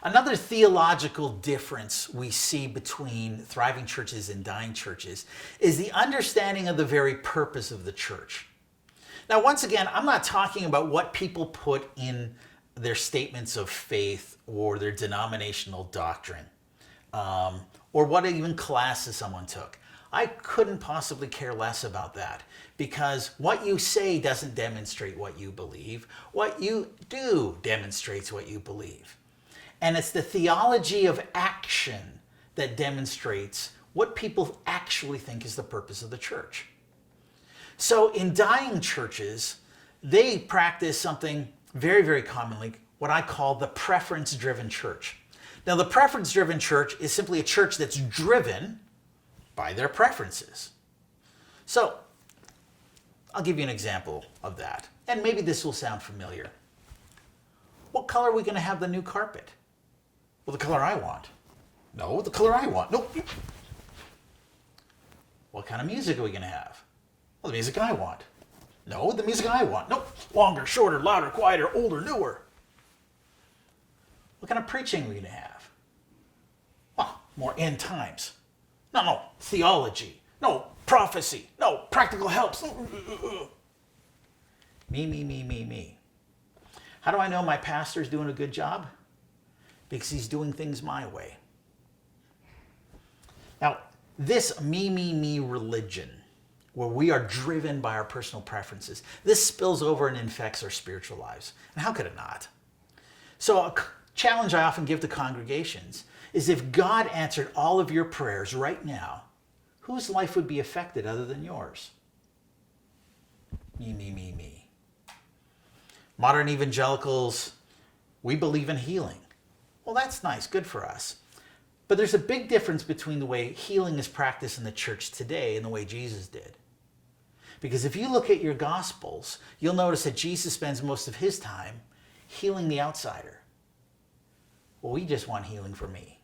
Another theological difference we see between thriving churches and dying churches is the understanding of the very purpose of the church. Now, once again, I'm not talking about what people put in their statements of faith or their denominational doctrine, or what even classes someone took. I couldn't possibly care less about that, because what you say doesn't demonstrate what you believe. What you do demonstrates what you believe. And it's the theology of action that demonstrates what people actually think is the purpose of the church. So in dying churches, they practice something very, very commonly, what I call the preference-driven church. Now, the preference-driven church is simply a church that's driven by their preferences. So, I'll give you an example of that. And maybe this will sound familiar. What color are we going to have the new carpet? Well, the color I want. No, the color I want. Nope. What kind of music are we going to have? Well, the music I want. No, the music I want. Nope. Longer, shorter, louder, quieter, older, newer. What kind of preaching are we going to have? Well, more end times. No, theology. No, prophecy. No, practical helps. Me. How do I know my pastor's doing a good job? Because he's doing things my way. Now, this me religion, where we are driven by our personal preferences, this spills over and infects our spiritual lives. And how could it not? So a challenge I often give to congregations is, if God answered all of your prayers right now, whose life would be affected other than yours? Me. Modern evangelicals, we believe in healing. Well, that's nice, good for us. But there's a big difference between the way healing is practiced in the church today and the way Jesus did. Because if you look at your Gospels, you'll notice that Jesus spends most of his time healing the outsider. Well, we just want healing for me.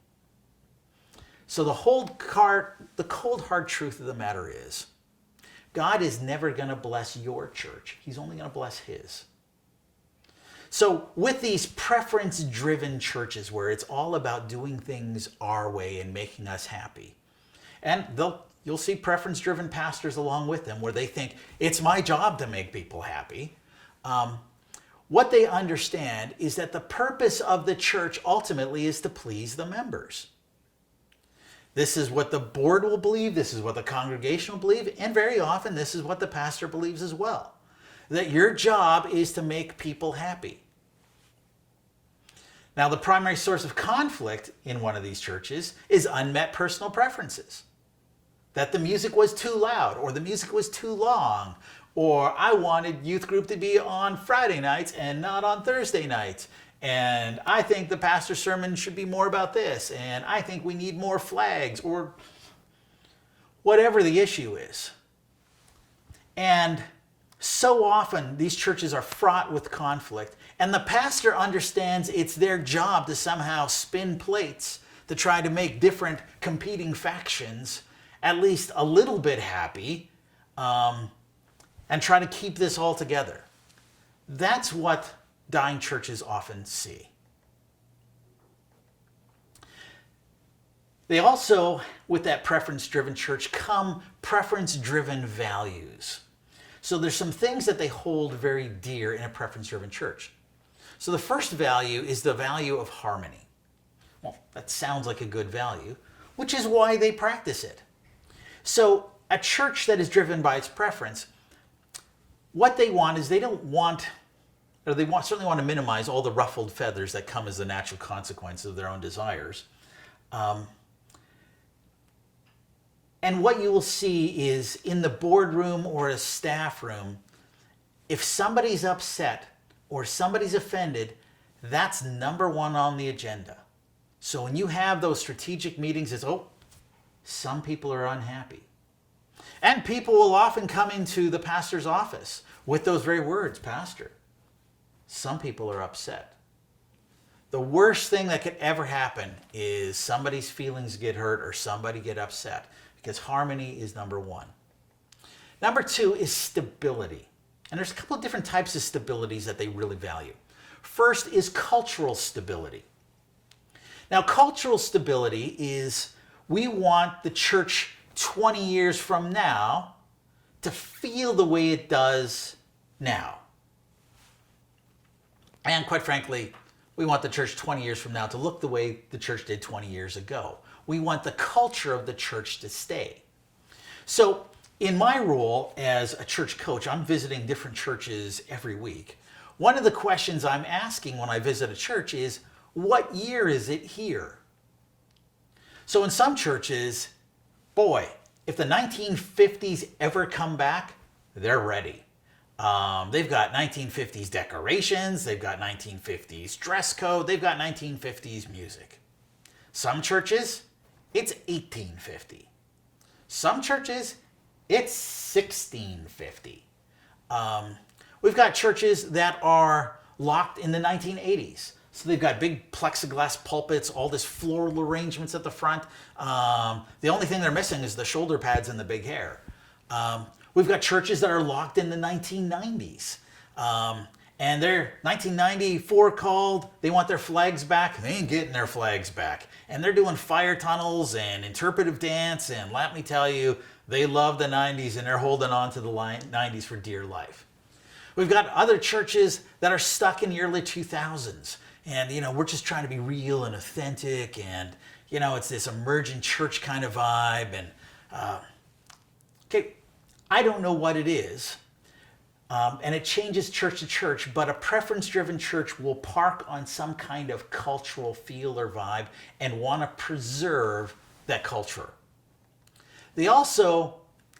So the cold hard truth of the matter is, God is never going to bless your church. He's only going to bless his. So with these preference-driven churches where it's all about doing things our way and making us happy, and you'll see preference-driven pastors along with them where they think, it's my job to make people happy. What they understand is that the purpose of the church ultimately is to please the members. This is what the board will believe, this is what the congregation will believe, and very often this is what the pastor believes as well. That your job is to make people happy. Now, the primary source of conflict in one of these churches is unmet personal preferences. That the music was too loud, or the music was too long, or I wanted youth group to be on Friday nights and not on Thursday nights. And I think the pastor's sermon should be more about this, and I think we need more flags, or whatever the issue is. And so often these churches are fraught with conflict, and the pastor understands it's their job to somehow spin plates to try to make different competing factions at least a little bit happy, and try to keep this all together. That's what dying churches often see. They also, with that preference-driven church, come preference-driven values. So there's some things that they hold very dear in a preference-driven church. So the first value is the value of harmony. Well, that sounds like a good value, which is why they practice it. So a church that is driven by its preference, what they want is they certainly want to minimize all the ruffled feathers that come as a natural consequence of their own desires. And what you will see is in the boardroom or a staff room, if somebody's upset or somebody's offended, that's number one on the agenda. So when you have those strategic meetings, it's, some people are unhappy. And people will often come into the pastor's office with those very words, Pastor, some people are upset. The worst thing that could ever happen is somebody's feelings get hurt or somebody get upset, because harmony is number one. Number two is stability. And there's a couple of different types of stabilities that they really value. First is cultural stability. Now, cultural stability is we want the church 20 years from now to feel the way it does now. And quite frankly, we want the church 20 years from now to look the way the church did 20 years ago. We want the culture of the church to stay. So in my role as a church coach, I'm visiting different churches every week. One of the questions I'm asking when I visit a church is, what year is it here? So in some churches, boy, if the 1950s ever come back, they're ready. They've got 1950s decorations, they've got 1950s dress code, they've got 1950s music. Some churches, it's 1850. Some churches, it's 1650. We've got churches that are locked in the 1980s. So they've got big plexiglass pulpits, all this floral arrangements at the front. The only thing they're missing is the shoulder pads and the big hair. We've got churches that are locked in the 1990s. And they're 1994 called, they want their flags back. They ain't getting their flags back. And they're doing fire tunnels and interpretive dance. And let me tell you, they love the 90s and they're holding on to the 90s for dear life. We've got other churches that are stuck in the early 2000s. And, we're just trying to be real and authentic. And, it's this emergent church kind of vibe. And, okay, I don't know what it is. And it changes church to church, but a preference-driven church will park on some kind of cultural feel or vibe and want to preserve that culture. They also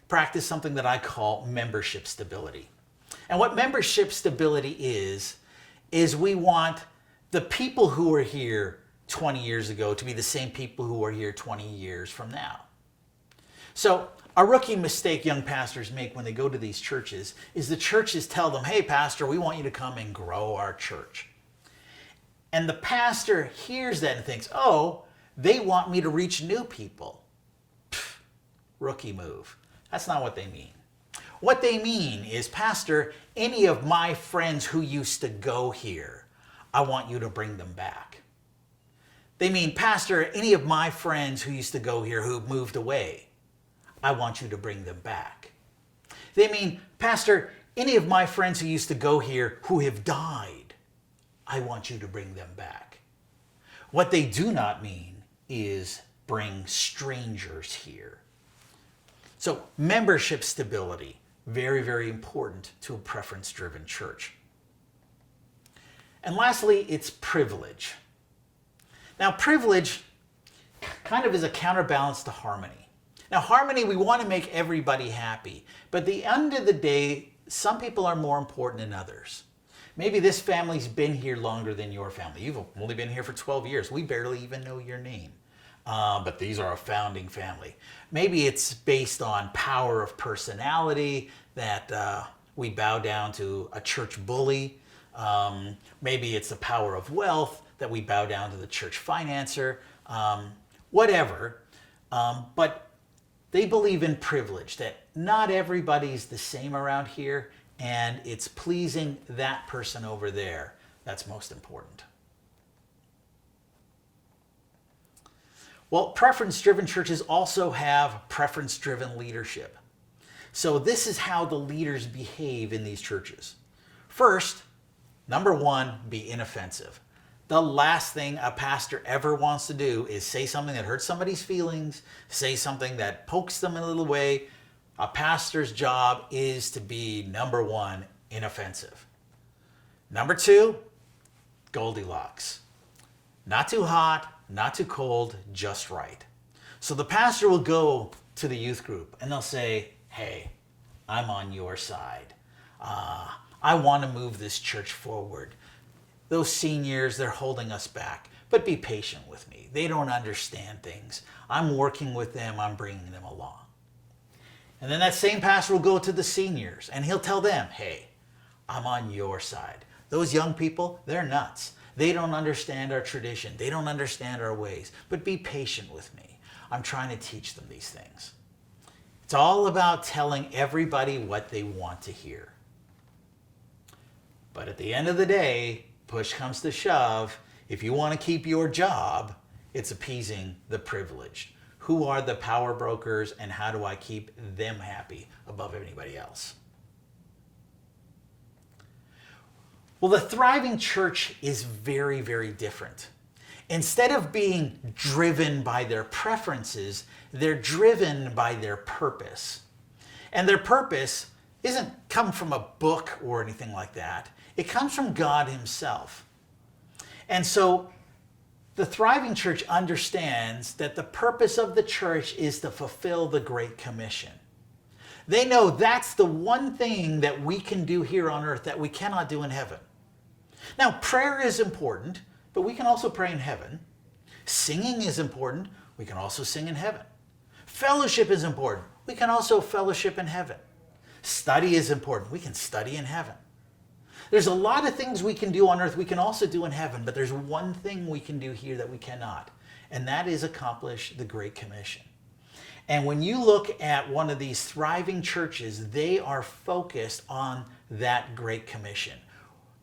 practice something that I call membership stability. And what membership stability is we want the people who were here 20 years ago to be the same people who are here 20 years from now. So a rookie mistake young pastors make when they go to these churches is the churches tell them, hey, pastor, we want you to come and grow our church. And the pastor hears that and thinks, oh, they want me to reach new people. Pfft, rookie move. That's not what they mean. What they mean is, pastor, any of my friends who used to go here, I want you to bring them back. They mean, pastor, any of my friends who used to go here who moved away, I want you to bring them back. They mean, pastor, any of my friends who used to go here who have died, I want you to bring them back. What they do not mean is bring strangers here. So membership stability, very, very important to a preference-driven church. And lastly, it's privilege. Now, privilege kind of is a counterbalance to harmony. Now, harmony, we want to make everybody happy. But at the end of the day, some people are more important than others. Maybe this family's been here longer than your family. You've only been here for 12 years. We barely even know your name. But these are a founding family. Maybe it's based on power of personality that we bow down to a church bully. Maybe it's the power of wealth that we bow down to the church financer. Whatever. But they believe in privilege, that not everybody's the same around here, and it's pleasing that person over there that's most important. Well, preference-driven churches also have preference-driven leadership. So this is how the leaders behave in these churches. First, number one, be inoffensive. The last thing a pastor ever wants to do is say something that hurts somebody's feelings, say something that pokes them in a little way. A pastor's job is to be, number one, inoffensive. Number two, Goldilocks. Not too hot, not too cold, just right. So the pastor will go to the youth group and they'll say, hey, I'm on your side. I want to move this church forward. Those seniors, they're holding us back. But be patient with me. They don't understand things. I'm working with them. I'm bringing them along. And then that same pastor will go to the seniors and he'll tell them, hey, I'm on your side. Those young people, they're nuts. They don't understand our tradition. They don't understand our ways. But be patient with me. I'm trying to teach them these things. It's all about telling everybody what they want to hear. But at the end of the day, push comes to shove, if you want to keep your job, it's appeasing the privileged. Who are the power brokers, and how do I keep them happy above anybody else? Well, the thriving church is very, very different. Instead of being driven by their preferences, they're driven by their purpose. And their purpose isn't come from a book or anything like that. It comes from God himself. And so the thriving church understands that the purpose of the church is to fulfill the Great Commission. They know that's the one thing that we can do here on earth that we cannot do in heaven. Now, prayer is important, but we can also pray in heaven. Singing is important. We can also sing in heaven. Fellowship is important. We can also fellowship in heaven. Study is important. We can study in heaven. There's a lot of things we can do on earth we can also do in heaven, but there's one thing we can do here that we cannot, and that is accomplish the Great Commission. And when you look at one of these thriving churches, they are focused on that Great Commission.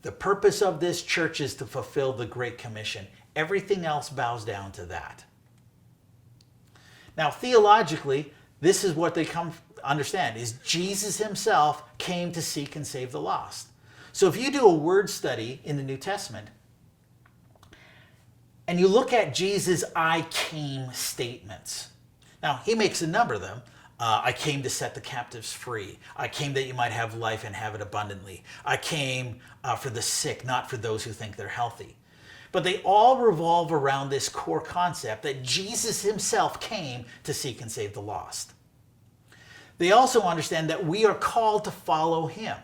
The purpose of this church is to fulfill the Great Commission. Everything else bows down to that. Now, theologically, this is what they come to understand, is Jesus himself came to seek and save the lost. So if you do a word study in the New Testament, and you look at Jesus' I came statements. Now, he makes a number of them. I came to set the captives free. I came that you might have life and have it abundantly. I came for the sick, not for those who think they're healthy. But they all revolve around this core concept that Jesus himself came to seek and save the lost. They also understand that we are called to follow him.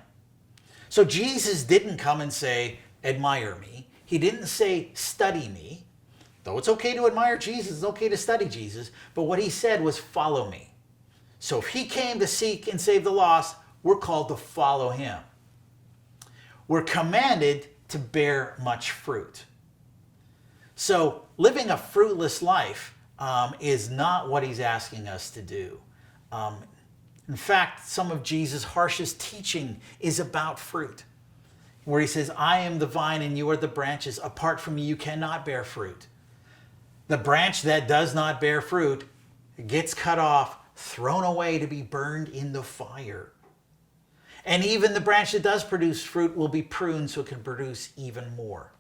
So Jesus didn't come and say, admire me. He didn't say, study me. Though it's okay to admire Jesus, it's okay to study Jesus. But what he said was, follow me. So if he came to seek and save the lost, we're called to follow him. We're commanded to bear much fruit. So living a fruitless life is not what he's asking us to do. In fact, some of Jesus' harshest teaching is about fruit, where he says, I am the vine and you are the branches. Apart from me, you cannot bear fruit. The branch that does not bear fruit gets cut off, thrown away to be burned in the fire. And even the branch that does produce fruit will be pruned so it can produce even more.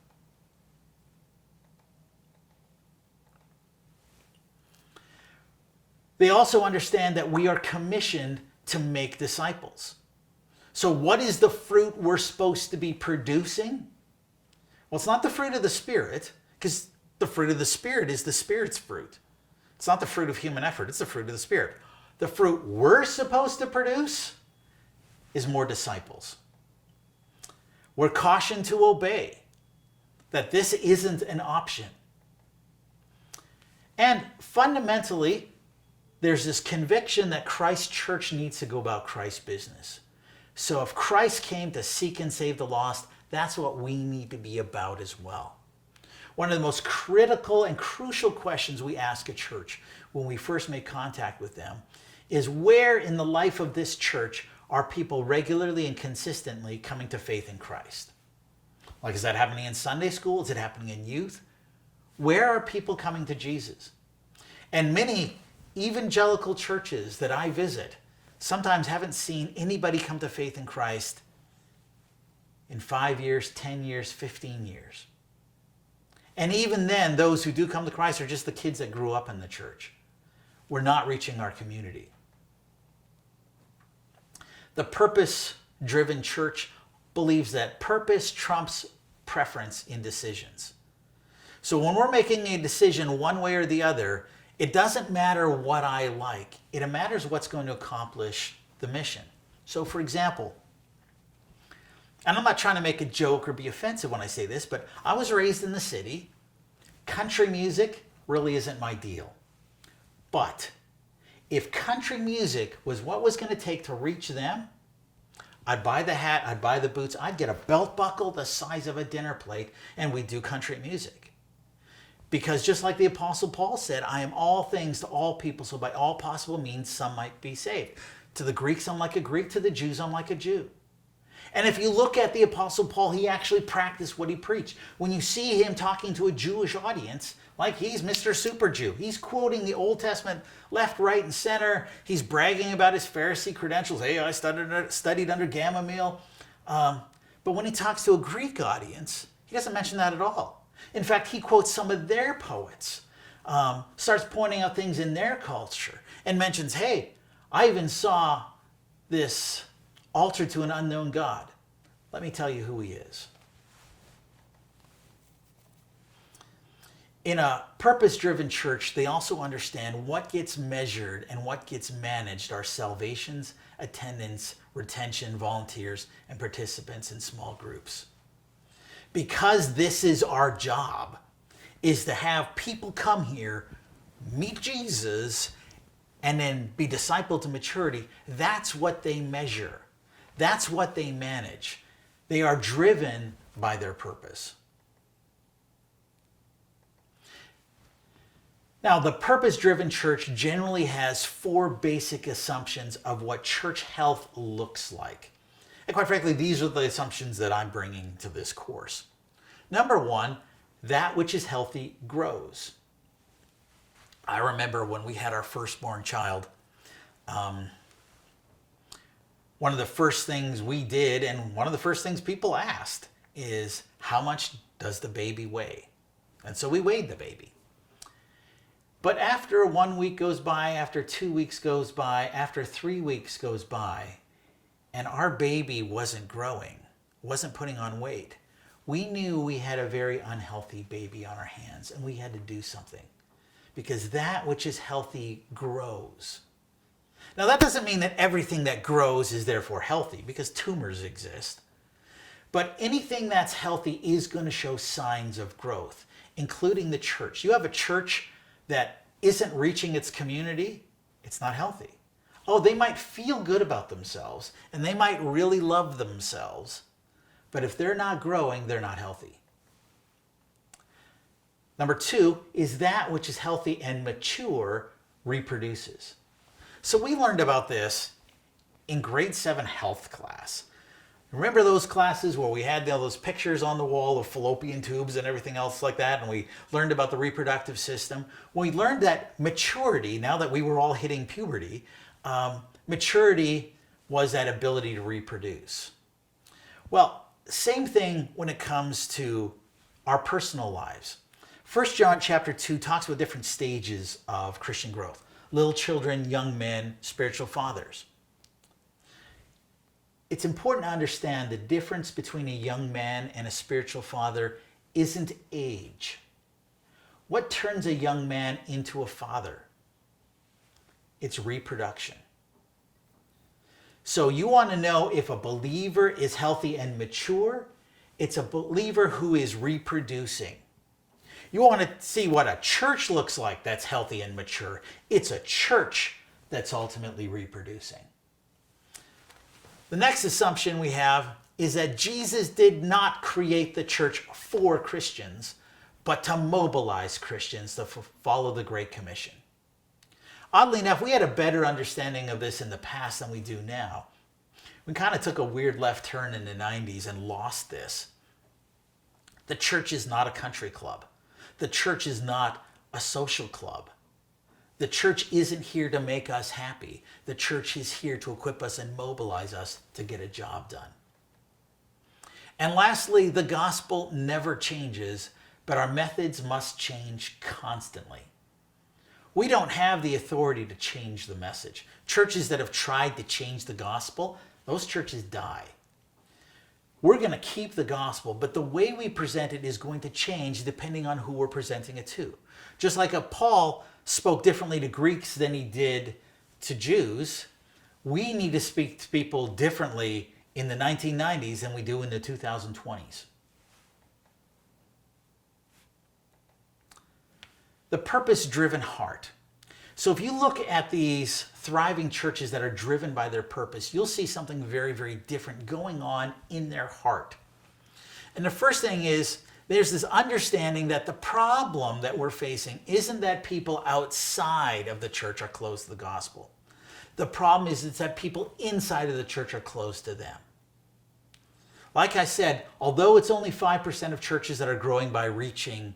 They also understand that we are commissioned to make disciples. So what is the fruit we're supposed to be producing? Well, it's not the fruit of the Spirit, because the fruit of the Spirit is the Spirit's fruit. It's not the fruit of human effort, it's the fruit of the Spirit. The fruit we're supposed to produce is more disciples. We're cautioned to obey, that this isn't an option. And fundamentally, there's this conviction that Christ's church needs to go about Christ's business. So if Christ came to seek and save the lost, that's what we need to be about as well. One of the most critical and crucial questions we ask a church when we first make contact with them is, where in the life of this church are people regularly and consistently coming to faith in Christ? Like, is that happening in Sunday school? Is it happening in youth? Where are people coming to Jesus? And many evangelical churches that I visit sometimes haven't seen anybody come to faith in Christ in 5 years, 10 years, 15 years. And even then, those who do come to Christ are just the kids that grew up in the church. We're not reaching our community. The purpose-driven church believes that purpose trumps preference in decisions. So when we're making a decision one way or the other, it doesn't matter what I like. It matters what's going to accomplish the mission. So for example, and I'm not trying to make a joke or be offensive when I say this, but I was raised in the city. Country music really isn't my deal. But if country music was what was going to take to reach them, I'd buy the hat, I'd buy the boots, I'd get a belt buckle the size of a dinner plate, and we'd do country music. Because just like the Apostle Paul said, I am all things to all people, so by all possible means some might be saved. To the Greeks, I'm like a Greek. To the Jews, I'm like a Jew. And if you look at the Apostle Paul, he actually practiced what he preached. When you see him talking to a Jewish audience, like he's Mr. Super Jew, he's quoting the Old Testament left, right, and center. He's bragging about his Pharisee credentials. Hey, I studied under Gamaliel. But when he talks to a Greek audience, he doesn't mention that at all. In fact, he quotes some of their poets, starts pointing out things in their culture, and mentions, hey, I even saw this altar to an unknown God. Let me tell you who he is. In a purpose-driven church, they also understand what gets measured and what gets managed are salvations, attendance, retention, volunteers, and participants in small groups. Because this is our job, is to have people come here, meet Jesus, and then be discipled to maturity. That's what they measure. That's what they manage. They are driven by their purpose. Now, the purpose-driven church generally has 4 basic assumptions of what church health looks like. And quite frankly, these are the assumptions that I'm bringing to this course. Number 1, that which is healthy grows. I remember when we had our firstborn child, one of the first things we did, and one of the first things people asked, is how much does the baby weigh? And so we weighed the baby. But after 1 week goes by, after 2 weeks goes by, after 3 weeks goes by, and our baby wasn't growing, wasn't putting on weight, we knew we had a very unhealthy baby on our hands, and we had to do something. Because that which is healthy grows. Now, that doesn't mean that everything that grows is therefore healthy, because tumors exist. But anything that's healthy is going to show signs of growth, including the church. You have a church that isn't reaching its community, it's not healthy. Oh, they might feel good about themselves, and they might really love themselves, but if they're not growing, they're not healthy. Number 2 is that which is healthy and mature reproduces. So we learned about this in grade 7 health class. Remember those classes where we had all those pictures on the wall of fallopian tubes and everything else like that, and we learned about the reproductive system? We learned that maturity, now that we were all hitting puberty, maturity was that ability to reproduce. Well, same thing when it comes to our personal lives. 1 John chapter 2 talks about different stages of Christian growth. Little children, young men, spiritual fathers. It's important to understand the difference between a young man and a spiritual father isn't age. What turns a young man into a father? It's reproduction. So you want to know if a believer is healthy and mature? It's a believer who is reproducing. You want to see what a church looks like that's healthy and mature. It's a church that's ultimately reproducing. The next assumption we have is that Jesus did not create the church for Christians, but to mobilize Christians to follow the Great Commission. Oddly enough, we had a better understanding of this in the past than we do now. We kind of took a weird left turn in the 90s and lost this. The church is not a country club. The church is not a social club. The church isn't here to make us happy. The church is here to equip us and mobilize us to get a job done. And lastly, the gospel never changes, but our methods must change constantly. We don't have the authority to change the message. Churches that have tried to change the gospel, those churches die. We're going to keep the gospel, but the way we present it is going to change depending on who we're presenting it to. Just like Paul spoke differently to Greeks than he did to Jews, we need to speak to people differently in the 1990s than we do in the 2020s. The purpose-driven heart. So if you look at these thriving churches that are driven by their purpose, you'll see something very, very different going on in their heart. And the first thing is, there's this understanding that the problem that we're facing isn't that people outside of the church are closed to the gospel. The problem is it's that people inside of the church are closed to them. Like I said, although it's only 5% of churches that are growing by reaching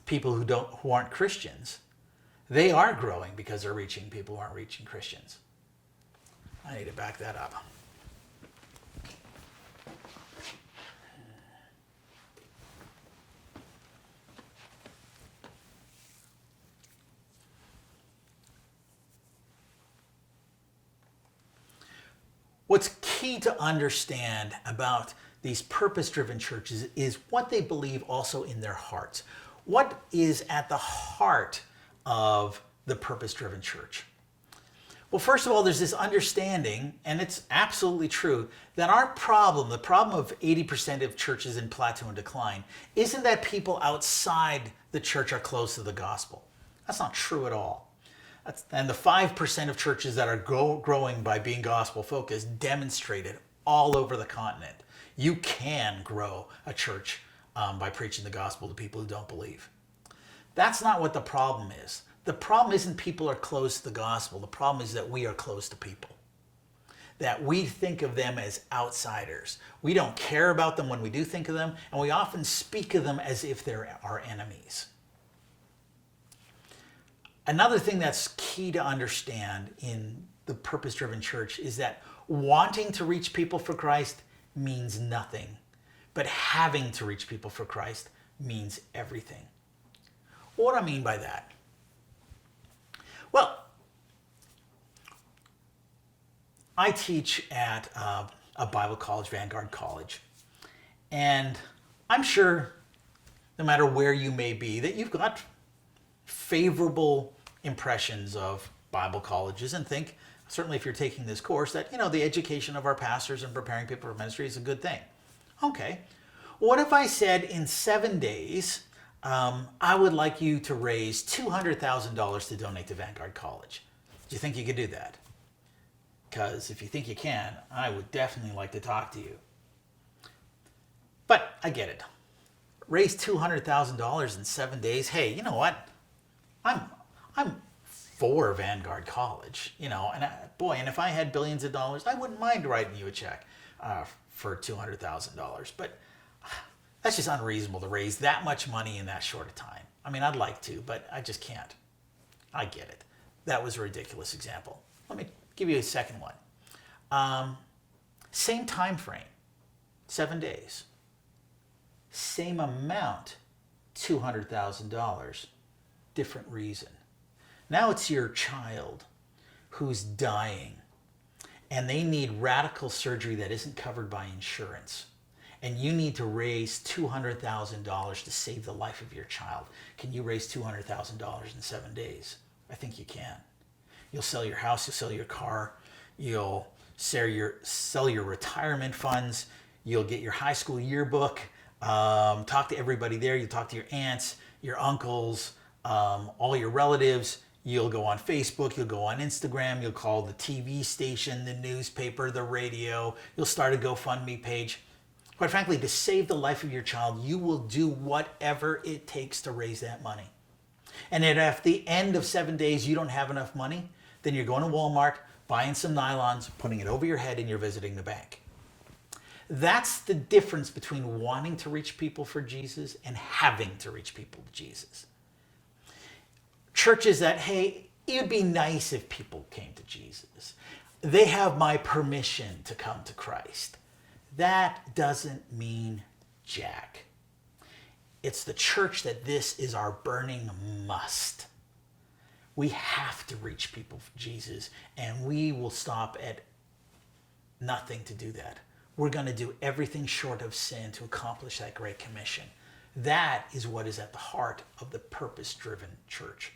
people who aren't Christians, they are growing because they're reaching people who aren't reaching Christians. I need to back that up. What's key to understand about these purpose-driven churches is what they believe also in their hearts. What is at the heart of the purpose-driven church? Well, first of all, there's this understanding, and it's absolutely true, that our problem, the problem of 80% of churches in plateau and decline, isn't that people outside the church are close to the gospel. That's not true at all. And the 5% of churches that are growing by being gospel-focused demonstrate it all over the continent. You can grow a church by preaching the gospel to people who don't believe. That's not what the problem is. The problem isn't people are close to the gospel. The problem is that we are close to people. That we think of them as outsiders. We don't care about them when we do think of them, and we often speak of them as if they're our enemies. Another thing that's key to understand in the purpose-driven church is that wanting to reach people for Christ means nothing, but having to reach people for Christ means everything. What do I mean by that? Well, I teach at a Bible college, Vanguard College, and I'm sure no matter where you may be, that you've got favorable impressions of Bible colleges and think, certainly if you're taking this course, that, the education of our pastors and preparing people for ministry is a good thing. Okay. What if I said in 7 days, I would like you to raise $200,000 to donate to Vanguard College? Do you think you could do that? Because if you think you can, I would definitely like to talk to you. But I get it. Raise $200,000 in 7 days. Hey, you know what? I'm for Vanguard College, and and if I had billions of dollars, I wouldn't mind writing you a check for $200,000. But that's just unreasonable to raise that much money in that short a time. I mean, I'd like to, but I just can't. I get it. That was a ridiculous example. Let me give you a second one. Same time frame, 7 days. Same amount, $200,000. Different reason. Now it's your child who's dying and they need radical surgery that isn't covered by insurance. And you need to raise $200,000 to save the life of your child. Can you raise $200,000 in 7 days? I think you can. You'll sell your house, you'll sell your car, you'll sell your retirement funds, you'll get your high school yearbook, talk to everybody there, you'll talk to your aunts, your uncles, all your relatives. You'll go on Facebook, you'll go on Instagram, you'll call the TV station, the newspaper, the radio, you'll start a GoFundMe page. Quite frankly, to save the life of your child, you will do whatever it takes to raise that money. And if at the end of 7 days you don't have enough money, then you're going to Walmart, buying some nylons, putting it over your head, and you're visiting the bank. That's the difference between wanting to reach people for Jesus and having to reach people to Jesus. Churches that, hey, it would be nice if people came to Jesus. They have my permission to come to Christ. That doesn't mean jack. It's the church that this is our burning must. We have to reach people for Jesus, and we will stop at nothing to do that. We're going to do everything short of sin to accomplish that great commission. That is what is at the heart of the purpose-driven church.